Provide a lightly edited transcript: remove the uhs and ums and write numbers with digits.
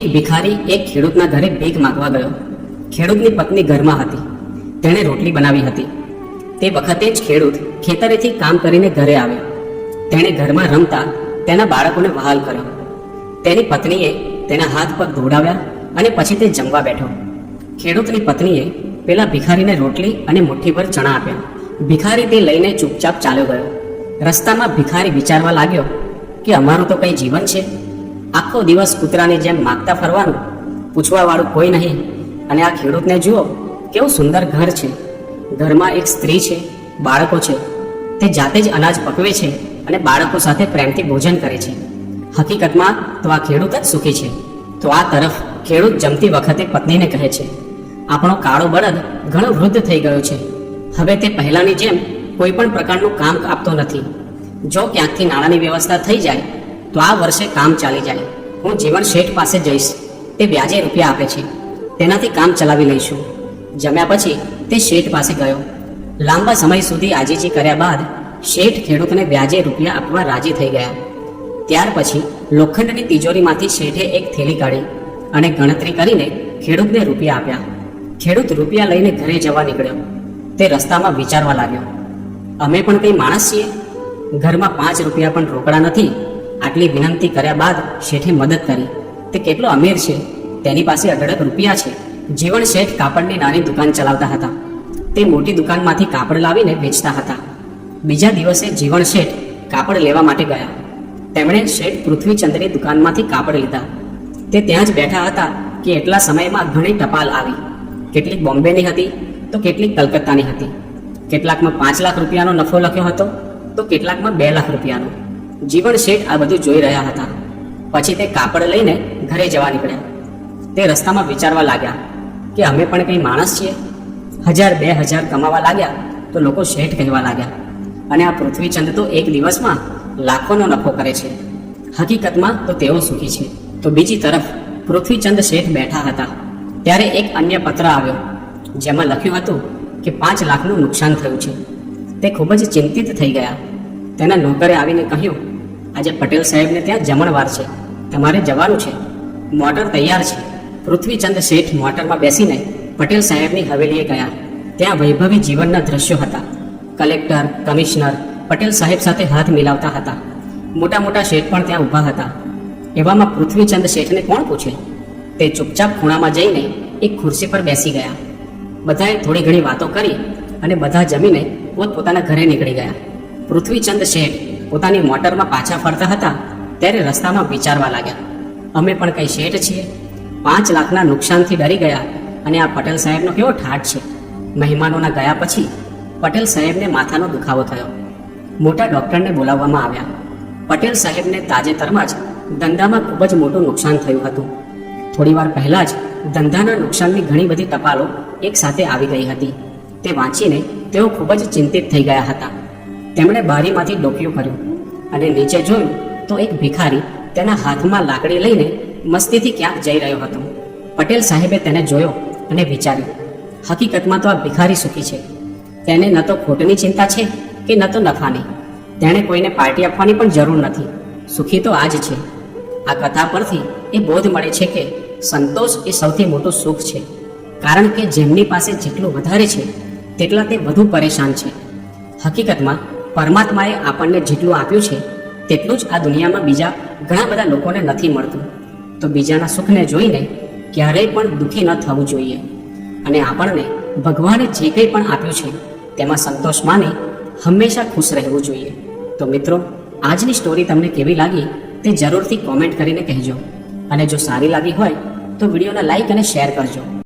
ભિખારી એક ખેડૂતના ઘરે ભીખ માંગવા ગયો. ખેડૂતની પત્ની ઘરમાં હતી. તેણે રોટલી બનાવી હતી. તે વખતે જ ખેડૂત ખેતરેથી કામ કરીને ઘરે આવ્યો. તેણે ઘરમાં રમતા તેના બાળકોને વહાલ કર્યો. તેની પત્નીએ તેના હાથ પગ ધોવડાવ્યા અને પછી તે જમવા બેઠો. ખેડૂતની પત્નીએ પેલા ભિખારીને રોટલી અને મુઠ્ઠીભર ચણા આપ્યા. ભિખારી તે લઈને ચૂપચાપ ચાલ્યો ગયો. રસ્તામાં ભિખારી વિચારવા લાગ્યો કે અમારું તો કંઈ જીવન છે. આખો દિવસ કૂતરાની જેમ માગતા ફરવાનું, પૂછવાવાળું કોઈ નહીં. અને આ ખેડૂતને જુઓ, કેવું સુંદર ઘર છે. ઘરમાં એક સ્ત્રી છે, બાળકો છે. તે જાતે જ અનાજ પકવે છે અને બાળકો સાથે પ્રેમથી ભોજન કરે છે. હકીકતમાં તો આ ખેડૂત જ સુખી છે. તો આ તરફ ખેડૂત જમતી વખતે પત્નીને કહે છે, આપણો કાળો બળદ ઘણો વૃદ્ધ થઈ ગયો છે. હવે તે પહેલાંની જેમ કોઈ પણ પ્રકારનું કામ આપતો નથી. જો ક્યાંકથી નાણાંની વ્યવસ્થા થઈ જાય તો આ વર્ષે કામ ચાલી જાય. હું જીવન શેઠ પાસે જઈશ. તે વ્યાજે રૂપિયા આપે છે. તેનાથી કામ ચલાવી લઈશું. જમ્યા પછી તે શેઠ પાસે ગયો. લાંબા સમય સુધી આજીજી કર્યા બાદ શેઠ ખેડૂતને વ્યાજે રૂપિયા આપવા રાજી થઈ ગયા. ત્યાર પછી લોખંડની તિજોરીમાંથી શેઠે એક થેલી કાઢી અને ગણતરી કરીને ખેડૂતને રૂપિયા આપ્યા. ખેડૂત રૂપિયા લઈને ઘરે જવા નીકળ્યો. તે રસ્તામાં વિચારવા લાગ્યો, અમે પણ કંઈ માણસ છીએ? ઘરમાં 5 રૂપિયા પણ રોકડા નથી. આટલી વિનંતી કર્યા બાદ શેઠે મદદ કરી. તે કેટલો અમીર છે, તેની પાસે અઢળક રૂપિયા છે. જીવન શેઠ કાપડની નાની દુકાન ચલાવતા હતા. તે મોટી દુકાનમાંથી કાપડ લાવીને વેચતા હતા. બીજા દિવસે જીવન શેઠ કાપડ લેવા માટે ગયા. તેમણે શેઠ પૃથ્વીચંદની દુકાનમાંથી કાપડ લીધા. તે ત્યાં જ બેઠા હતા કે એટલા સમયમાં ઘણી ટપાલ આવી. કેટલીક બોમ્બેની હતી તો કેટલીક કલકત્તાની હતી. કેટલાકમાં 5 લાખ રૂપિયાનો નફો લખ્યો હતો તો કેટલાકમાં 2 લાખ રૂપિયાનો. જીવન શેઠ આ બધું જોઈ રહ્યા હતા. પછી તે કાપડ લઈને ઘરે જવા નીકળ્યા. તે રસ્તામાં વિચારવા લાગ્યા કે અમે પણ કંઈ માણસ છીએ? 1000-2000 કમાવા લાગ્યા તો લોકો શેઠ કહેવા લાગ્યા. અને આ પૃથ્વીચંદ તો એક દિવસમાં લાખોનો નફો કરે છે. હકીકતમાં તો તેઓ સુખી છે. તો બીજી તરફ પૃથ્વીચંદ શેઠ બેઠા હતા. ત્યારે એક અન્ય પત્ર આવ્યો જેમાં લખ્યું હતું કે 5 લાખનું નુકસાન થયું છે. તે ખૂબ જ ચિંતિત થઈ ગયા. તેના નોકરે આવીને કહ્યું, આજે પટેલ સાહેબને ત્યાં જમણવાર છે, તમારે જવાનું છે. મોટર તૈયાર છે. પૃથ્વીચંદ શેઠ મોટરમાં બેસીને પટેલ સાહેબની હવેલીએ ગયા. ત્યાં વૈભવી જીવનના દ્રશ્યો હતા. કલેક્ટર, કમિશનર પટેલ સાહેબ સાથે હાથ મિલાવતા હતા. મોટા મોટા શેઠ પણ ત્યાં ઊભા હતા. એવામાં પૃથ્વીચંદ શેઠને કોણ પૂછે? તે ચૂપચાપ ખૂણામાં જઈને એક ખુરશી પર બેસી ગયા. બધાએ થોડી ઘણી વાતો કરી અને બધા જમીને પોતપોતાના ઘરે નીકળી ગયા. પૃથ્વીચંદ શેઠ પોતાની મોટરમાં પાછા ફરતા હતા ત્યારે રસ્તામાં વિચારવા લાગ્યા, અમે પણ કંઈ શેઠ છીએ? 5 લાખના નુકસાનથી ડરી ગયા. અને આ પટેલ સાહેબનો કેવો ઠાઠ છે. મહેમાનોના ગયા પછી પટેલ સાહેબને માથાનો દુખાવો થયો. મોટા ડૉક્ટરને બોલાવવામાં આવ્યા. પટેલ સાહેબને તાજેતરમાં જ ધંધામાં ખૂબ જ મોટું નુકસાન થયું હતું. થોડીવાર પહેલાં જ ધંધાના નુકસાનની ઘણી બધી ટપાલો એક સાથે આવી ગઈ હતી. તે વાંચીને તેઓ ખૂબ જ ચિંતિત થઈ ગયા હતા. તેમણે બારીમાંથી ડોકિયું કર્યું અને નીચે જોયું તો એક ભિખારી તેના હાથમાં લાકડી લઈને મસ્તીથી ક્યાંક જઈ રહ્યો હતો. પટેલ સાહેબે તેને જોયો અને વિચાર્યું, હકીકતમાં તો આ ભિખારી સુખી છે. તેને ન તો ખોટની ચિંતા છે કે ન તો નફાની. તેણે કોઈને પાર્ટી આપવાની પણ જરૂર નથી. સુખી તો આ જ છે. આ કથા પરથી એ બોધ મળે છે કે સંતોષ એ સૌથી મોટું સુખ છે. કારણ કે જેમની પાસે જેટલું વધારે છે તેટલા તે વધુ પરેશાન છે. હકીકતમાં પરમાત્માએ આપણને જેટલું આપ્યું છે તેટલું જ આ દુનિયામાં બીજા ઘણા બધા લોકોને નથી મળતું. તો બીજાના સુખને જોઈને ક્યારેય પણ દુઃખી ન થવું જોઈએ. અને આપણને ભગવાને જે કંઈ પણ આપ્યું છે તેમાં સંતોષ માની હંમેશા ખુશ રહેવું જોઈએ. તો મિત્રો, આજની સ્ટોરી તમને કેવી લાગી તે જરૂરથી કોમેન્ટ કરીને કહેજો. અને જો સારી લાગી હોય તો વિડીયોને લાઈક અને શેર કરજો.